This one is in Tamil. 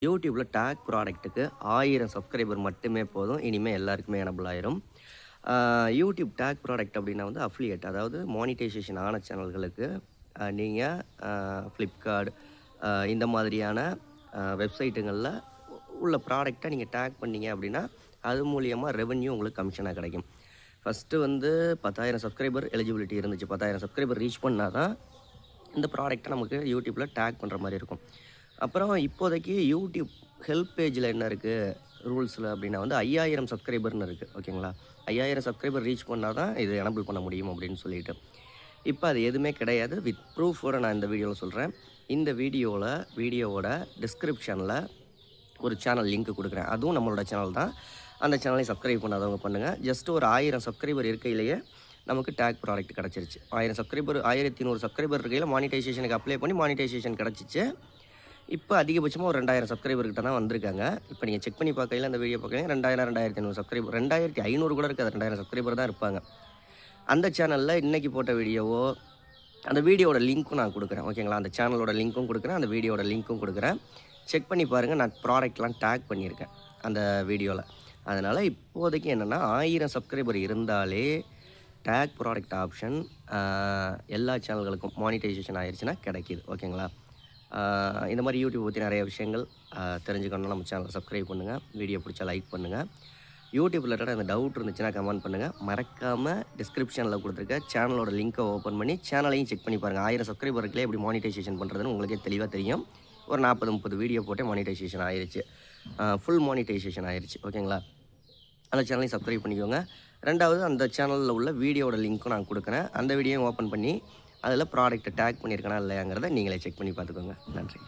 யூடியூப்பில் டேக் ப்ராடக்ட்டுக்கு 1000 சப்ஸ்கிரைபர் மட்டுமே போதும். இனிமேல் எல்லாருக்குமே எனபிள் ஆயிரும். யூடியூப் டேக் ப்ராடக்ட் அப்படின்னா வந்து அஃபிலியேட், அதாவது மானிட்டைசேஷன் ஆன சேனல்களுக்கு நீங்கள் ஃப்ளிப்கார்ட் இந்த மாதிரியான வெப்சைட்டுங்களில் உள்ள ப்ராடக்டை நீங்கள் டேக் பண்ணீங்க அப்படின்னா அது மூலியமாக ரெவென்யூ உங்களுக்கு கமிஷனாக கிடைக்கும். ஃபஸ்ட்டு வந்து 10,000 சப்ஸ்கிரைபர் எலிஜிபிலிட்டி இருந்துச்சு. 10,000 சப்ஸ்கிரைபர் ரீச் பண்ணால் தான் இந்த ப்ராடக்ட்டை நமக்கு யூடியூப்பில் டேக் பண்ணுற மாதிரி இருக்கும். அப்புறம் இப்போதைக்கு யூடியூப் ஹெல்ப் பேஜில் என்ன இருக்குது ரூல்ஸில் அப்படின்னா வந்து 5000 சப்ஸ்கிரைபர்னு இருக்குது. ஓகேங்களா, 5000 சப்ஸ்கிரைபர் ரீச் பண்ணால் தான் இது எனபிள் பண்ண முடியும் அப்படின்னு சொல்லிட்டு. இப்போ அது எதுவுமே கிடையாது. வித் ப்ரூஃபோட நான் இந்த வீடியோவில் சொல்கிறேன். இந்த வீடியோவோட டிஸ்கிரிப்ஷனில் ஒரு சேனல் லிங்க் கொடுக்குறேன். அதுவும் நம்மளோட சேனல் தான். அந்த சேனலையும் சப்ஸ்கிரைப் பண்ணாதவங்க பண்ணுங்கள். ஜஸ்ட்டு ஒரு 1000 சப்ஸ்கிரைபர் இருக்கையிலேயே நமக்கு டேக் ப்ராடக்ட் கிடச்சிருச்சு. 1000 சப்ஸ்கிரைபர் 1100 சப்ஸ்கிரைபர் இருக்கையில் மானிட்டைசேஷனுக்கு அப்ளை பண்ணி மானிட்டைசேஷன் கிடச்சிச்சு. இப்போ அதிகபட்சமாக ஒரு 2000 சப்ஸ்கிரைபர்கிட்ட தான் வந்திருக்காங்க. இப்போ நீங்கள் செக் பண்ணி பார்க்கையில் அந்த வீடியோ பார்க்கையில் 2000 2500 சப்ஸ்கிரைபர் 2500 கூட இருக்காது, 2000 சப்ஸ்கிரைபர் தான் இருப்பாங்க. அந்த சேனலில் இன்றைக்கி போட்ட வீடியோவோ அந்த வீடியோட லிங்க்கும் நான் கொடுக்குறேன். ஓகேங்களா, அந்த சேனலோட லிங்க்கும் கொடுக்குறேன், அந்த வீடியோட லிங்க்கும் கொடுக்குறேன். செக் பண்ணி பாருங்கள். நான் ப்ராடக்ட்லாம் டேக் பண்ணியிருக்கேன் அந்த வீடியோவில். அதனால் இப்போதைக்கு என்னென்னா 1000 சப்ஸ்கிரைபர் இருந்தாலே டேக் ப்ராடக்ட் ஆப்ஷன் எல்லா சேனல்களுக்கும் மானிட்டைசேஷன் ஆயிடுச்சுன்னா கிடைக்கிது. ஓகேங்களா, இந்த மாதிரி யூடியூப் பற்றி நிறைய விஷயங்கள் தெரிஞ்சுக்கணுன்னா நம்ம சேனலை சப்ஸ்கிரைப் பண்ணுங்கள். வீடியோ பிடிச்சா லைக் பண்ணுங்கள். யூடியூப் ரிலேட்டடாக அந்த டவுட் இருந்துச்சுன்னா கமெண்ட் பண்ணுங்கள். மறக்காமல் டிஸ்கிரிப்ஷனில் கொடுத்துருக்க சேனலோட லிங்க்கை ஓப்பன் பண்ணி சேனலையும் செக் பண்ணி பாருங்கள். 1000 சப்ஸ்கிரைபருக்குள்ளே எப்படி மானிட்டைசேஷன் பண்ணுறதுன்னு உங்களுக்கே தெளிவாக தெரியும். ஒரு 40-30 வீடியோ போட்டு மானிட்டைசேஷன் ஆயிடுச்சு, ஃபுல் மானிட்டைசேஷன் ஆயிடுச்சு. ஓகேங்களா, அந்த சேனலையும் சப்ஸ்கிரைப் பண்ணிக்கோங்க. ரெண்டாவது, அந்த சேனலில் உள்ள வீடியோட லிங்க்கும் நான் கொடுக்குறேன். அந்த வீடியோவும் ஓப்பன் பண்ணி அதில் ப்ராடக்ட்டை டேக் பண்ணியிருக்கேனா இல்லையாங்கிறத நீங்களே செக் பண்ணி பார்த்துக்கோங்க. நன்றி.